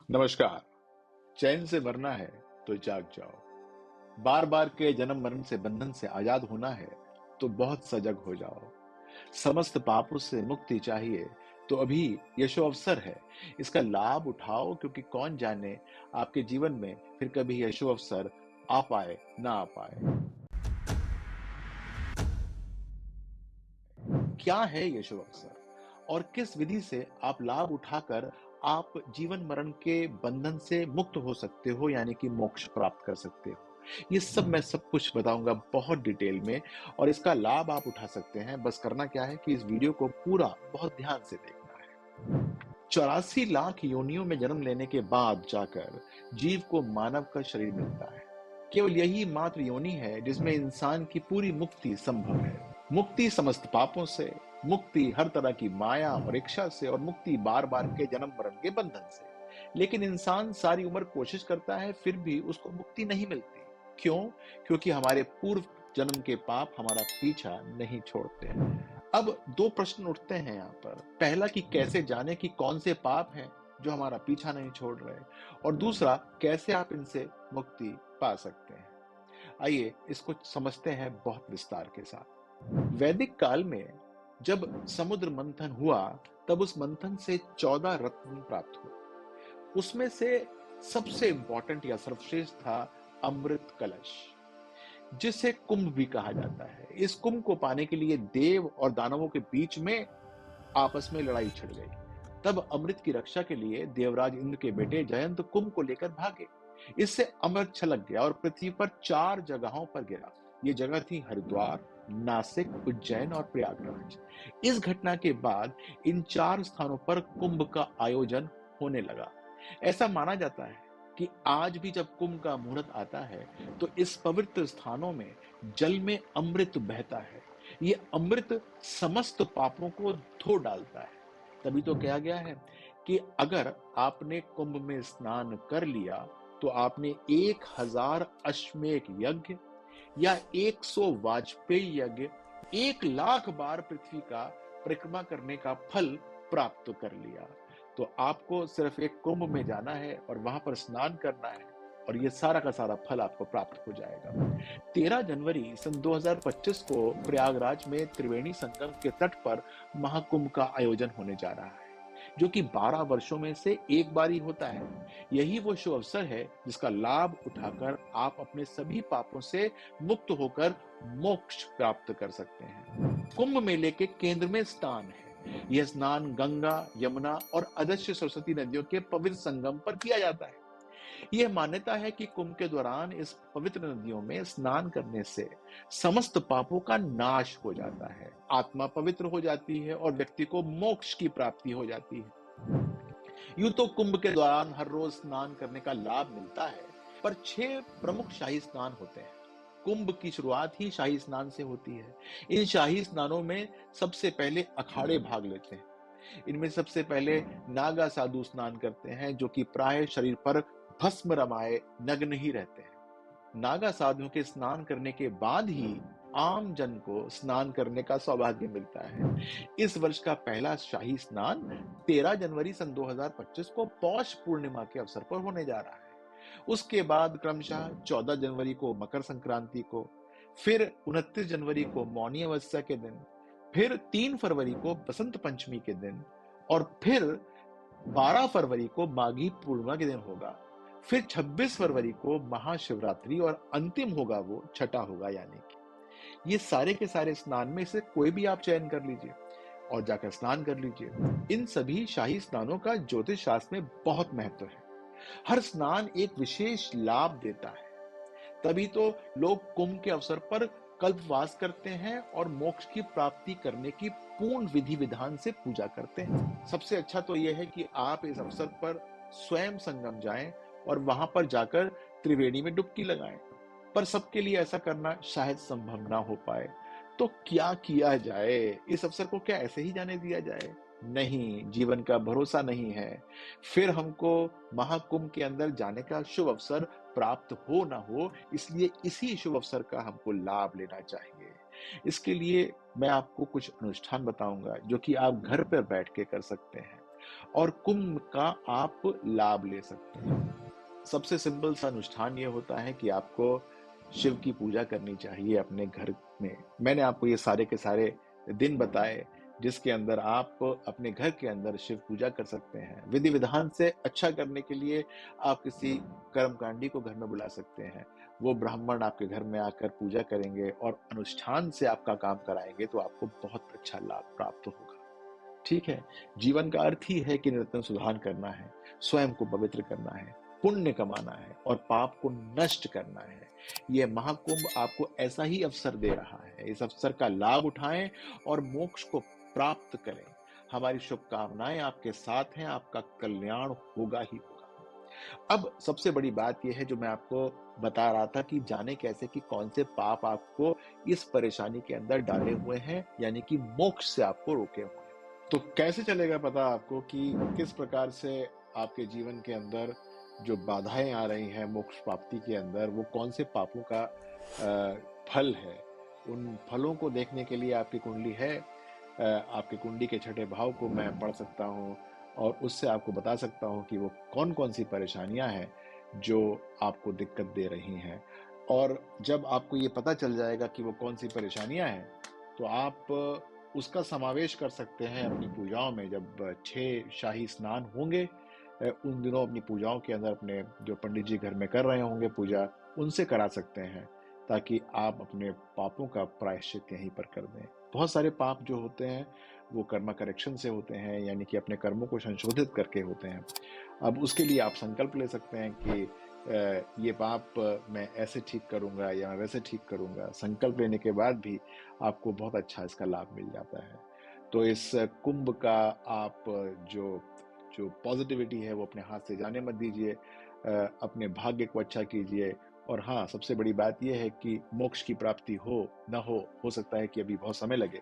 नमस्कार। चैन से मरना है तो जाग जाओ। बार बार के जन्म मरण से बंधन से आजाद होना है तो बहुत सजग हो जाओ। समस्त पापों से मुक्ति चाहिए तो अभी यशो अवसर है। इसका लाभ उठाओ क्योंकि कौन जाने आपके जीवन में फिर कभी यशो अवसर आ पाए ना आ पाए। क्या है यशो अवसर और किस विधि से आप लाभ उठाकर आप जीवन मरण के बंधन से मुक्त हो सकते हो, यानी कि मोक्ष प्राप्त कर सकते हो। ये सब कुछ बताऊंगा बहुत डिटेल में और इसका लाभ आप उठा सकते हैं। बस करना क्या है कि इस वीडियो को पूरा बहुत ध्यान से देखना है। 84 लाख योनियों में जन्म लेने के बाद जाकर जीव को मानव का शरीर मिलता है। केवल यही मात्र योनि है जिसमें इंसान की पूरी मुक्ति संभव है। मुक्ति समस्त पापों से, मुक्ति हर तरह की माया और इच्छा से और मुक्ति बार बार के जन्म मरण के बंधन से। लेकिन इंसान सारी उम्र कोशिश करता है फिर भी उसको मुक्ति नहीं मिलती। क्यों? क्योंकि हमारे पूर्व जन्म के पाप हमारा पीछा नहीं छोड़ते। अब दो प्रश्न उठते हैं यहाँ पर। पहला कि कैसे जाने कि कौन से पाप हैं जो हमारा पीछा नहीं छोड़ रहे, और दूसरा कैसे आप इनसे मुक्ति पा सकते हैं। आइए इसको समझते हैं बहुत विस्तार के साथ। वैदिक काल में जब समुद्र मंथन हुआ तब उस मंथन से 14 रत्न प्राप्त हुए। उसमें से सबसे इंपॉर्टेंट या सर्वश्रेष्ठ था अमृत कलश, जिसे कुंभ भी कहा जाता है। इस कुंभ को पाने के लिए देव और दानवों के बीच में आपस में लड़ाई छिड़ गई। तब अमृत की रक्षा के लिए देवराज इंद्र के बेटे जयंत कुंभ को लेकर भागे। इससे अमृत छलक गया और पृथ्वी पर 4 जगहों पर गिरा। ये जगह थी हरिद्वार, नासिक, उज्जैन और प्रयागराज। इस घटना के बाद इन 4 स्थानों पर कुंभ का आयोजन होने लगा। ऐसा माना जाता है कि आज भी जब कुंभ का मुहूर्त आता है तो इस पवित्र स्थानों में जल में अमृत बहता है। ये अमृत समस्त पापों को धो डालता है। तभी तो कहा गया है कि अगर आपने कुंभ में स्नान कर लिया तो आपने 1000 अश्वमेध यज्ञ या 100 वाजपेयी यज्ञ, 1 लाख बार पृथ्वी का परिक्रमा करने का फल प्राप्त कर लिया। तो आपको सिर्फ एक कुंभ में जाना है और वहां पर स्नान करना है और ये सारा का सारा फल आपको प्राप्त हो जाएगा। 13 जनवरी सन 2025 को प्रयागराज में त्रिवेणी संगम के तट पर महाकुंभ का आयोजन होने जा रहा है, जो कि 12 वर्षों में से एक बार ही होता है। यही वो शुभ अवसर है जिसका लाभ उठाकर आप अपने सभी पापों से मुक्त होकर मोक्ष प्राप्त कर सकते हैं। कुंभ मेले के केंद्र में स्नान है। यह स्नान गंगा, यमुना और अदृश्य सरस्वती नदियों के पवित्र संगम पर किया जाता है। यह मान्यता है कि कुंभ के दौरान इस पवित्र नदियों में स्नान करने से समस्त पापों का नाश हो जाता है, आत्मा पवित्र हो जाती है और व्यक्ति को मोक्ष की प्राप्ति हो जाती है। यूं तो कुंभ के दौरान हर रोज स्नान करने का लाभ मिलता है, पर 6 प्रमुख शाही स्नान होते हैं। कुंभ की शुरुआत ही शाही स्नान से होती है। इन शाही स्नानों में सबसे पहले अखाड़े भाग लेते हैं। इनमें सबसे पहले नागा साधु स्नान करते हैं, जो कि प्राय शरीर पर भस्म रमाए नग्न ही रहते हैं। नागा साधुओं के स्नान करने के बाद ही आम जन को स्नान करने का सौभाग्य मिलता है। इस वर्ष का पहला शाही स्नान 13 जनवरी सन 2025 को पौष पूर्णिमा के अवसर पर होने जा रहा है। उसके बाद क्रमशः 14 जनवरी को मकर संक्रांति को, फिर 29 जनवरी को मौनी अमावस्या के दिन, फिर 3 फरवरी को बसंत पंचमी के दिन और फिर 12 फरवरी को माघी पूर्णिमा के दिन होगा। फिर 26 फरवरी को महाशिवरात्रि और अंतिम होगा वो छठा होगा। यानी कि ये सारे के सारे स्नान में से कोई भी आप चयन कर लीजिए और जाकर स्नान कर लीजिए। इन सभी शाही स्नानों का ज्योतिष शास्त्र में बहुत महत्व है। हर स्नान एक विशेष लाभ देता है। तभी तो लोग कुंभ के अवसर पर कल्पवास करते हैं और मोक्ष की प्राप्ति करने की पूर्ण विधि विधान से पूजा करते हैं। सबसे अच्छा तो यह है कि आप इस अवसर पर स्वयं संगम जाएं और वहां पर जाकर त्रिवेणी में डुबकी लगाएं। पर सबके लिए ऐसा करना शायद संभव ना हो पाए, तो क्या किया जाए? इस अवसर को क्या ऐसे ही जाने दिया जाए? नहीं, जीवन का भरोसा नहीं है। फिर हमको महाकुंभ के अंदर जाने का शुभ अवसर प्राप्त हो ना हो, इसलिए इसी शुभ अवसर का हमको लाभ लेना चाहिए। इसके लिए मैं आपको कुछ अनुष्ठान बताऊंगा जो कि आप घर पर बैठ के कर सकते हैं। और कुंभ का आप लाभ ले सकते हैं। सबसे सिंपल सा अनुष्ठान ये होता है कि आपको शिव की पूजा करनी चाहिए अपने घर में। मैंने आपको ये सारे के सारे दिन बताए जिसके अंदर आप अपने घर के अंदर शिव पूजा कर सकते हैं। विधि विधान से अच्छा करने के लिए आप किसी कर्मकांडी को घर में बुला सकते हैं। वो ब्राह्मण आपके घर में आकर पूजा करेंगे और अनुष्ठान से आपका काम कराएंगे तो आपको बहुत अच्छा लाभ प्राप्त होगा। ठीक है? जीवन का अर्थ ही है कि निरंतर सुधार करना है, स्वयं को पवित्र करना है, पुण्य कमाना है और पाप को नष्ट करना है। यह महाकुंभ आपको ऐसा ही अवसर दे रहा है। इस अवसर का लाभ उठाएं और मोक्ष को प्राप्त करें। हमारी शुभकामनाएं आपके साथ हैं, आपका कल्याण होगा ही होगा। अब सबसे बड़ी बात यह है जो मैं आपको बता रहा था कि जाने कैसे कि कौन से पाप आपको इस परेशानी के अंदर डाले हुए हैं, यानी कि मोक्ष से आपको रोके हुए हैं। तो कैसे चलेगा पता आपको कि किस प्रकार से आपके जीवन के अंदर जो बाधाएं आ रही हैं मोक्ष प्राप्ति के अंदर, वो कौन से पापों का फल है। उन फलों को देखने के लिए आपकी कुंडली है, आपकी कुंडली के छठे भाव को मैं पढ़ सकता हूँ और उससे आपको बता सकता हूँ कि वो कौन कौन सी परेशानियां हैं जो आपको दिक्कत दे रही हैं। और जब आपको ये पता चल जाएगा कि वो कौन सी परेशानियां हैं तो आप उसका समावेश कर सकते हैं अपनी पूजाओं में। जब 6 शाही स्नान होंगे उन दिनों अपनी पूजाओं के अंदर अपने जो पंडित जी घर में कर रहे होंगे पूजा, उनसे करा सकते हैं ताकि आप अपने पापों का प्रायश्चित यहीं पर कर दें। बहुत सारे पाप जो होते हैं वो कर्मा करेक्शन से होते हैं, यानी कि अपने कर्मों को संशोधित करके होते हैं। अब उसके लिए आप संकल्प ले सकते हैं कि ये पाप मैं ऐसे ठीक करूंगा या मैं वैसे ठीक करूंगा। संकल्प लेने के बाद भी आपको बहुत अच्छा इसका लाभ मिल जाता है। तो इस कुंभ का आप जो जो पॉजिटिविटी है वो अपने हाथ से जाने मत दीजिए। अपने भाग्य को अच्छा कीजिए। और हाँ, सबसे बड़ी बात यह है कि मोक्ष की प्राप्ति हो सकता है कि अभी बहुत समय लगे,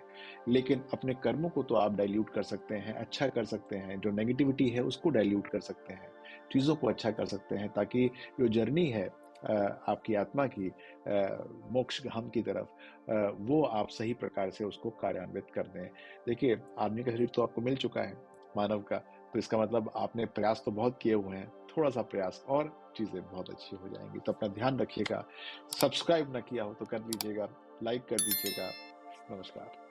लेकिन अपने कर्मों को तो आप डाइल्यूट कर सकते हैं, अच्छा कर सकते हैं। जो नेगेटिविटी है उसको डाइल्यूट कर सकते हैं, चीज़ों को अच्छा कर सकते हैं ताकि जो जर्नी है आपकी आत्मा की मोक्ष हम की तरफ, वो आप सही प्रकार से उसको कार्यान्वित कर दें। देखिए, आदमी का शरीर तो आपको मिल चुका है, मानव का, तो इसका मतलब आपने प्रयास तो बहुत किए हुए हैं। थोड़ा सा प्रयास और चीज़ें बहुत अच्छी हो जाएंगी। तो अपना ध्यान रखिएगा। सब्सक्राइब ना किया हो तो कर लीजिएगा, लाइक कर दीजिएगा। नमस्कार।